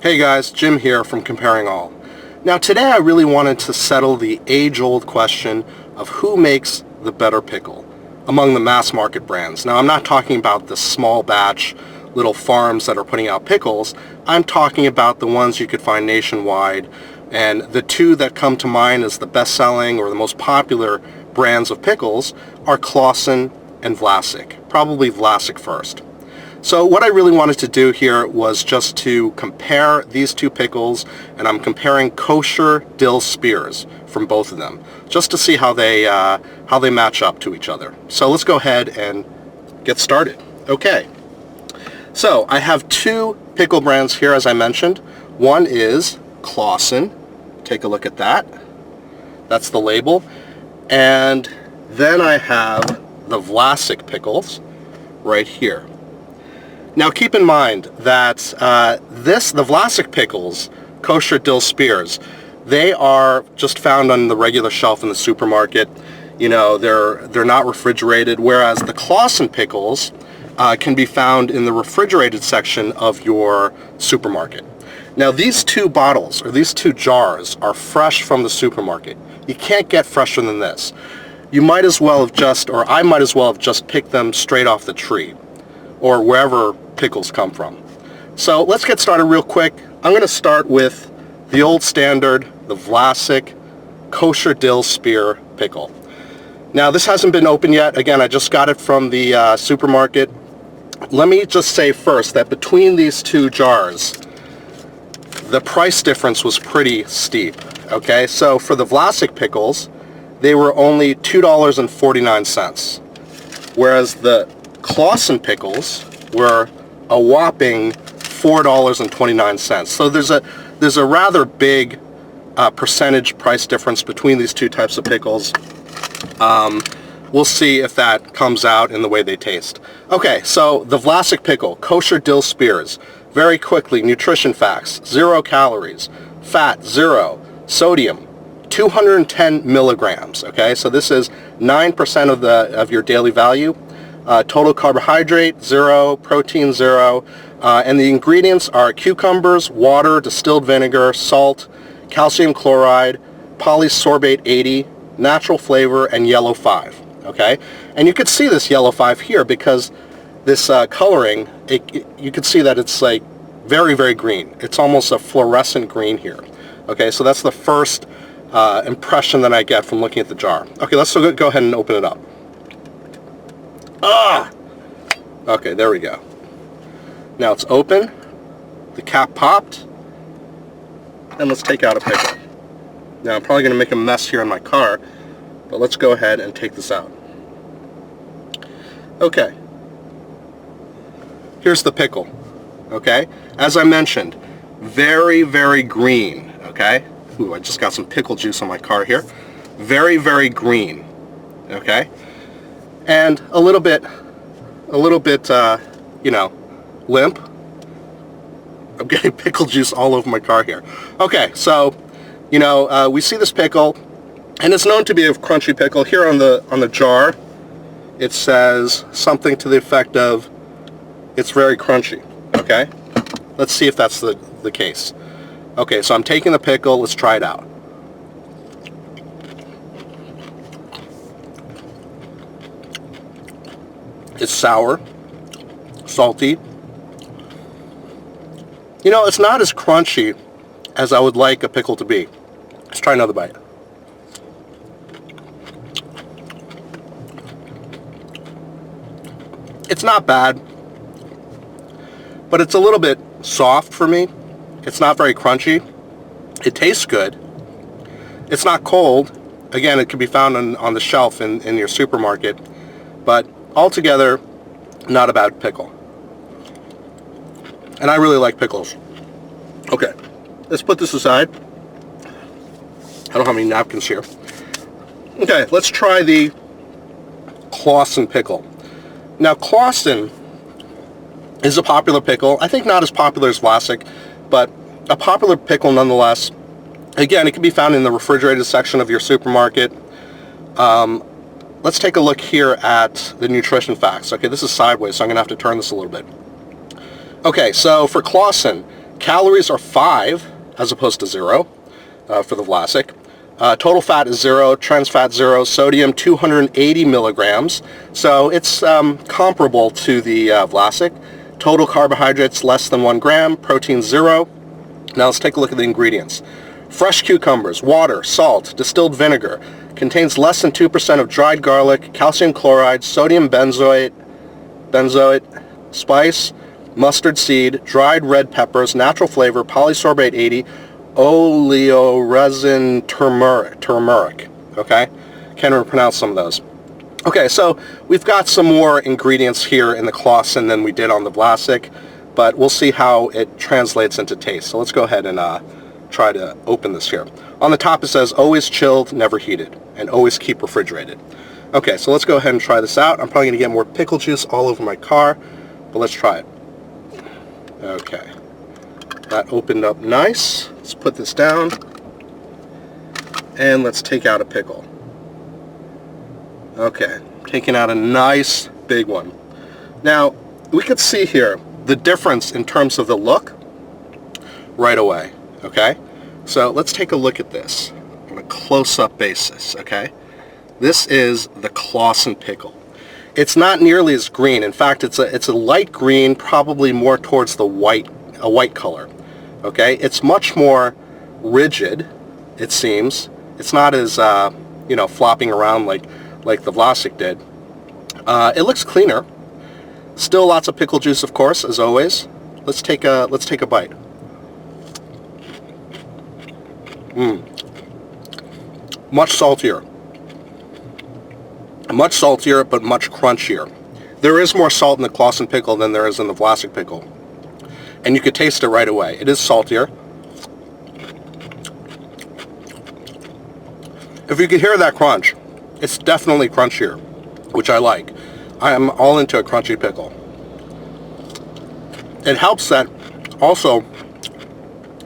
Hey guys, Jim here from ComparingAll. Now today I really wanted to settle the age-old question of who makes the better pickle among the mass market brands. Now I'm not talking about the small batch little farms that are putting out pickles. I'm talking about the ones you could find nationwide, and the two that come to mind as the best-selling or the most popular brands of pickles are Claussen and Vlasic. Probably Vlasic first. So what I really wanted to do here was just to compare these two pickles, and I'm comparing kosher dill spears from both of them, just to see how they match up to each other. So let's go ahead and get started. Okay, so I have two pickle brands here, as I mentioned. One is Claussen. Take a look at that. That's the label. And then I have the Vlasic pickles right here. Now keep in mind that the Vlasic pickles, kosher dill spears, they are just found on the regular shelf in the supermarket. You know, they're not refrigerated, whereas the Claussen pickles can be found in the refrigerated section of your supermarket. Now these two bottles, or these two jars, are fresh from the supermarket. You can't get fresher than this. You might as well have just, or I might as well have just picked them straight off the tree, or wherever pickles come from. So let's get started real quick. I'm going to start with the old standard, the Vlasic kosher dill spear pickle. Now this hasn't been opened yet. Again, I just got it from the supermarket. Let me just say first that between these two jars, the price difference was pretty steep. Okay, so for the Vlasic pickles, they were only $2.49, whereas the Claussen pickles were a whopping $4.29. So there's a rather big percentage price difference between these two types of pickles. We'll see if that comes out in the way they taste. Okay, so the Vlasic pickle, kosher dill spears. Very quickly, nutrition facts: 0 calories, fat 0, sodium 210 milligrams. Okay, so this is 9% of your daily value. Total carbohydrate 0, protein 0, and the ingredients are cucumbers, water, distilled vinegar, salt, calcium chloride, polysorbate 80, natural flavor, and yellow 5. Okay, and you could see this yellow 5 here because this coloring, you could see that it's like very, very green. It's almost a fluorescent green here. Okay, so that's the first impression that I get from looking at the jar. Okay, let's go ahead and open it up. Okay, there we go. Now it's open, the cap popped, and let's take out a pickle. Now I'm probably going to make a mess here in my car, but let's go ahead and take this out. Okay, here's the pickle. Okay, as I mentioned, very, very green. Okay, ooh, I just got some pickle juice on my car here. Very, very green. Okay, and a little bit, you know, limp. I'm getting pickle juice all over my car here. Okay, so, you know, we see this pickle, and it's known to be a crunchy pickle. Here on the jar, it says something to the effect of, it's very crunchy. Okay, let's see if that's the case. Okay, so I'm taking the pickle. Let's try it out. It's sour, salty. You know, it's not as crunchy as I would like a pickle to be. Let's try another bite. It's not bad, but it's a little bit soft for me. It's not very crunchy. It tastes good. It's not cold. Again, it can be found on the shelf in your supermarket, but altogether, not a bad pickle. And I really like pickles. Okay, let's put this aside. I don't have any napkins here. Okay, let's try the Claussen pickle. Now, Claussen is a popular pickle. I think not as popular as Vlasic, but a popular pickle nonetheless. Again, it can be found in the refrigerated section of your supermarket. Let's take a look here at the nutrition facts. Okay, this is sideways, so I'm going to have to turn this a little bit. Okay, so for Claussen, Calories are 5 as opposed to 0 for the Vlasic. Total fat is 0, trans fat 0, sodium 280 milligrams. So it's comparable to the Vlasic. Total carbohydrates less than 1 gram, protein 0. Now let's take a look at the ingredients. Fresh cucumbers, water, salt, distilled vinegar. Contains less than 2% of dried garlic, calcium chloride, sodium benzoate, spice, mustard seed, dried red peppers, natural flavor, polysorbate 80, oleoresin turmeric. Okay? Can't even pronounce some of those. Okay, so we've got some more ingredients here in the Claussen than we did on the Vlasic, but we'll see how it translates into taste. So let's go ahead and try to open this here. On the top it says always chilled, never heated, and always keep refrigerated. Okay, so let's go ahead and try this out. I'm probably going to get more pickle juice all over my car, but let's try it. Okay, that opened up nice. Let's put this down, and let's take out a pickle. Okay, taking out a nice big one. Now, we could see here the difference in terms of the look right away, okay? So let's take a look at this on a close-up basis, okay? This is the Claussen pickle. It's not nearly as green. In fact, it's a light green, probably more towards the white color, okay? It's much more rigid, it seems. It's not as, flopping around like the Vlasic did. It looks cleaner. Still lots of pickle juice, of course, as always. Let's take a bite. Much saltier. Much saltier, but much crunchier. There is more salt in the Claussen pickle than there is in the Vlasic pickle. And you could taste it right away. It is saltier. If you could hear that crunch, it's definitely crunchier, which I like. I am all into a crunchy pickle. It helps that also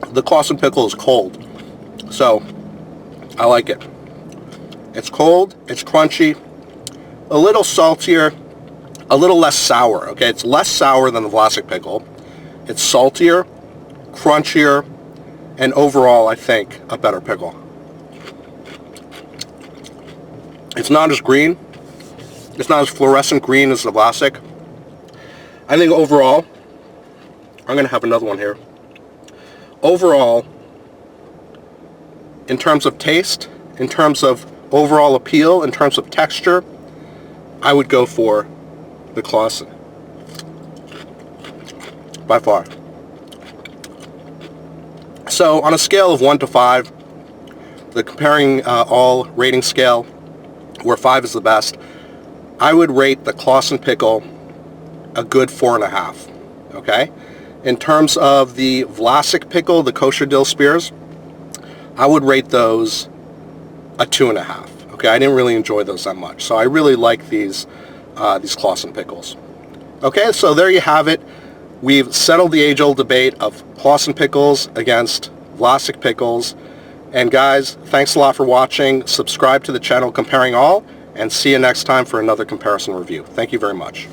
the Claussen pickle is cold. So I like it. It's cold, it's crunchy, a little saltier, a little less sour. Okay, it's less sour than the Vlasic pickle. It's saltier, crunchier, and overall, I think, a better pickle. It's not as green. It's not as fluorescent green as the Vlasic. I think overall, I'm going to have another one here. Overall, in terms of taste, in terms of overall appeal, in terms of texture, I would go for the Claussen. By far. So on a scale of 1 to 5, the ComparingAll rating scale, where 5 is the best, I would rate the Claussen pickle a good 4.5. Okay? In terms of the Vlasic pickle, the kosher dill spears, I would rate those a 2.5. Okay, I didn't really enjoy those that much, so I really like these Claussen pickles. Okay, so there you have it. We've settled the age-old debate of Claussen pickles against Vlasic pickles. And guys, thanks a lot for watching. Subscribe to the channel ComparingAll, and see you next time for another comparison review. Thank you very much.